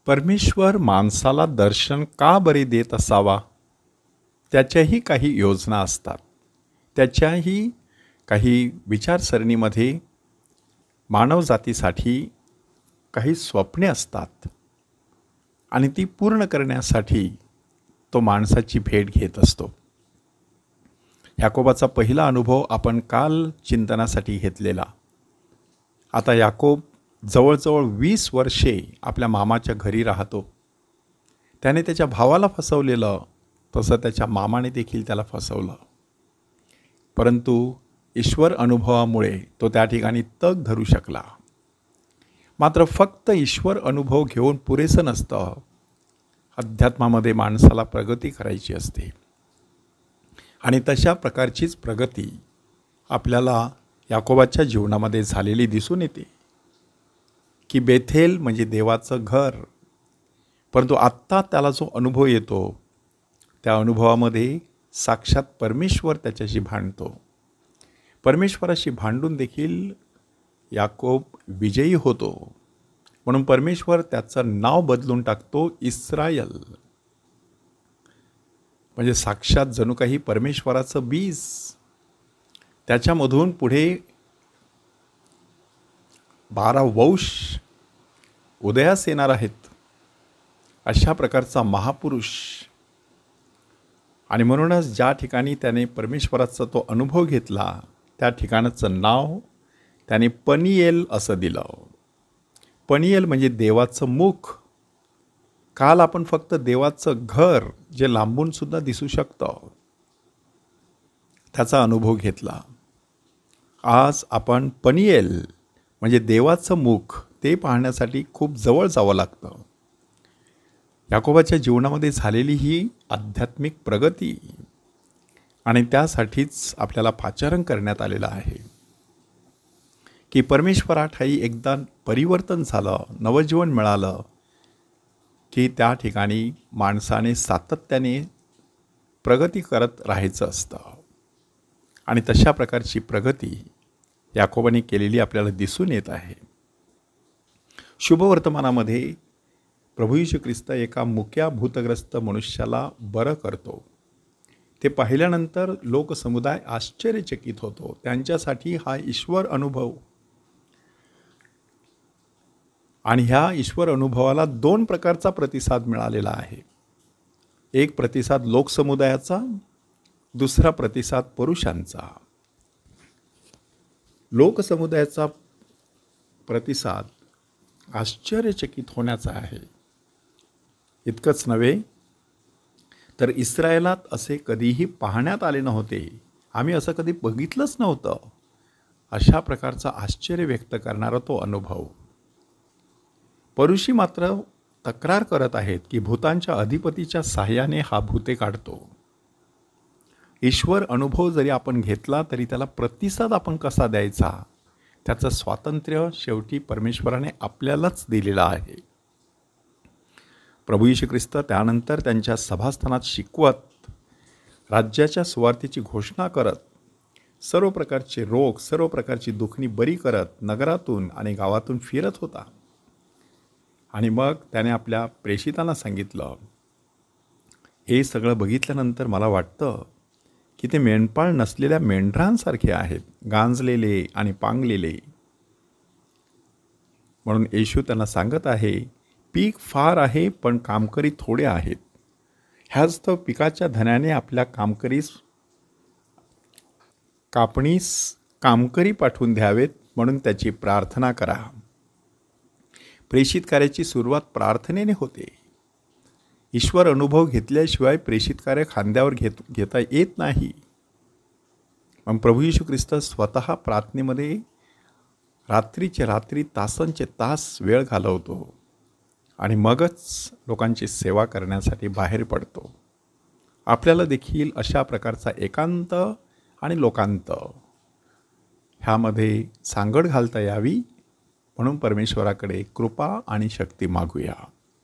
परमेश्वर माणसाला दर्शन का बरे देत असावा? त्याच्याही काही योजना असतात. त्याच्याही काही विचारसरणीमध्ये मानवजातीसाठी काही स्वप्ने असतात आणि ती पूर्ण करण्यासाठी तो माणसाची भेट घेत असतो. याकोबाचा पहिला अनुभव आपण काल चिंतनासाठी घेतलेला. आता याकोब जवळजवळ 20 वर्षे आपल्या मामाच्या घरी राहतो. त्याने त्याच्या भावाला फसवलेलं, तसं त्याच्या मामाने देखील त्याला फसवलं. परंतु ईश्वर अनुभवामुळे तो त्या ठिकाणी तग धरू शकला. मात्र फक्त ईश्वर अनुभव घेऊन पुरेसं नसतं. अध्यात्मामध्ये माणसाला प्रगती करायची असते आणि तशा प्रकारचीच प्रगती आपल्याला याकोबाच्या जीवनामध्ये झालेली दिसून येते की बेथेल म्हणजे देवाचं घर. परंतु आत्ता त्याला जो अनुभव येतो त्या अनुभवामध्ये साक्षात परमेश्वर त्याच्याशी भांडतो. परमेश्वराशी भांडून देखील याकोब विजयी होतो. म्हणून परमेश्वर त्याचं नाव बदलून टाकतो इस्रायल. म्हणजे साक्षात जणू काही परमेश्वराचं बीज. त्याच्यामधून पुढे 12 वंश उदयास येणार आहेत, अशा प्रकारचा महापुरुष. आणि म्हणूनच ज्या ठिकाणी त्याने परमेश्वराचा तो अनुभव घेतला त्या ठिकाणाचं नाव त्याने पनिएल असं दिलं. पनिएल म्हणजे देवाचं मुख. काल आपण फक्त देवाचं घर जे लांबून सुद्धा दिसू शकतं त्याचा अनुभव घेतला. आज आपण पनिएल म्हणजे देवाचं मुख ते पाहण्यासाठी खूप जवळ जावं लागतं. याकोबाच्या जीवनामध्ये झालेली ही आध्यात्मिक प्रगती आणि त्यासाठीच आपल्याला पाचारण करण्यात आलेलं आहे की परमेश्वराठाई एकदा परिवर्तन झालं, नवजीवन मिळालं की त्या ठिकाणी माणसाने सातत्याने प्रगती करत राहायचं असतं. आणि तशा प्रकारची प्रगती याकोबाने केलेली आपल्याला दिसून येत आहे. शुभवर्तमानामध्ये प्रभू येशू ख्रिस्त एका मुक्या भूतग्रस्त मनुष्याला बरं करतो. ते पाहिल्यानंतर लोकसमुदाय आश्चर्यचकित होतो. त्यांच्यासाठी हा ईश्वर अनुभव. आणि ह्या ईश्वर अनुभवाला 2 प्रकारचा प्रतिसाद मिळालेला आहे. एक प्रतिसाद लोकसमुदायाचा, दुसरा प्रतिसाद पुरुषांचा. लोकसमुदायाचा प्रतिसाद आश्चर्यचकित होण्याचा आहे. इतकंच नव्हे तर इस्रायलात असे कधीही पाहण्यात आले नव्हते, आम्ही असं कधी बघितलंच नव्हतं, अशा प्रकारचा आश्चर्य व्यक्त करणारा तो अनुभव. परुषी मात्र तक्रार करत आहेत की भूतांच्या अधिपतीच्या साह्याने हा भूते काढतो. ईश्वर अनुभव जरी आपण घेतला तरी त्याला प्रतिसाद आपण कसा द्यायचा, त्याचं स्वातंत्र्य शेवटी परमेश्वराने आपल्यालाच दिलेलं आहे. प्रभू येशू ख्रिस्त त्यानंतर त्यांच्या सभास्थानात शिकवत, राज्याच्या सुवार्तेची घोषणा करत, सर्व प्रकारचे रोग, सर्व प्रकारची दुखणी बरी करत नगरातून आणि गावातून फिरत होता. आणि मग त्याने आपल्या प्रेषितांना सांगितलं, हे सगळं बघितल्यानंतर मला वाटतं की ते मेंढपाळ नसलेल्या मेंढरांसारखे आहेत, गांजलेले आणि पांगलेले. म्हणून येशू त्यांना सांगत आहे, पीक फार आहे पण कामकरी थोडे आहेत. ह्याच तर पिकाच्या धन्याने आपल्या कापणीस कामकरी पाठवून द्यावेत म्हणून त्याची प्रार्थना करा. प्रेषित कार्याची सुरुवात प्रार्थनेने होते. ईश्वर अनुभव घेतल्याशिवाय प्रेषित कार्य खांद्यावर घेता येत नाही. मग प्रभू येशू ख्रिस्त स्वतः प्रार्थनेमध्ये रात्रीचे रात्री, तासंचे तास वेळ घालवतो आणि मगच लोकांची सेवा करण्यासाठी बाहेर पडतो. आपल्याला देखील अशा प्रकारचा एकांत आणि लोकांत ह्यामध्ये सांगड घालता यावी म्हणून परमेश्वराकडे कृपा आणि शक्ती मागूया.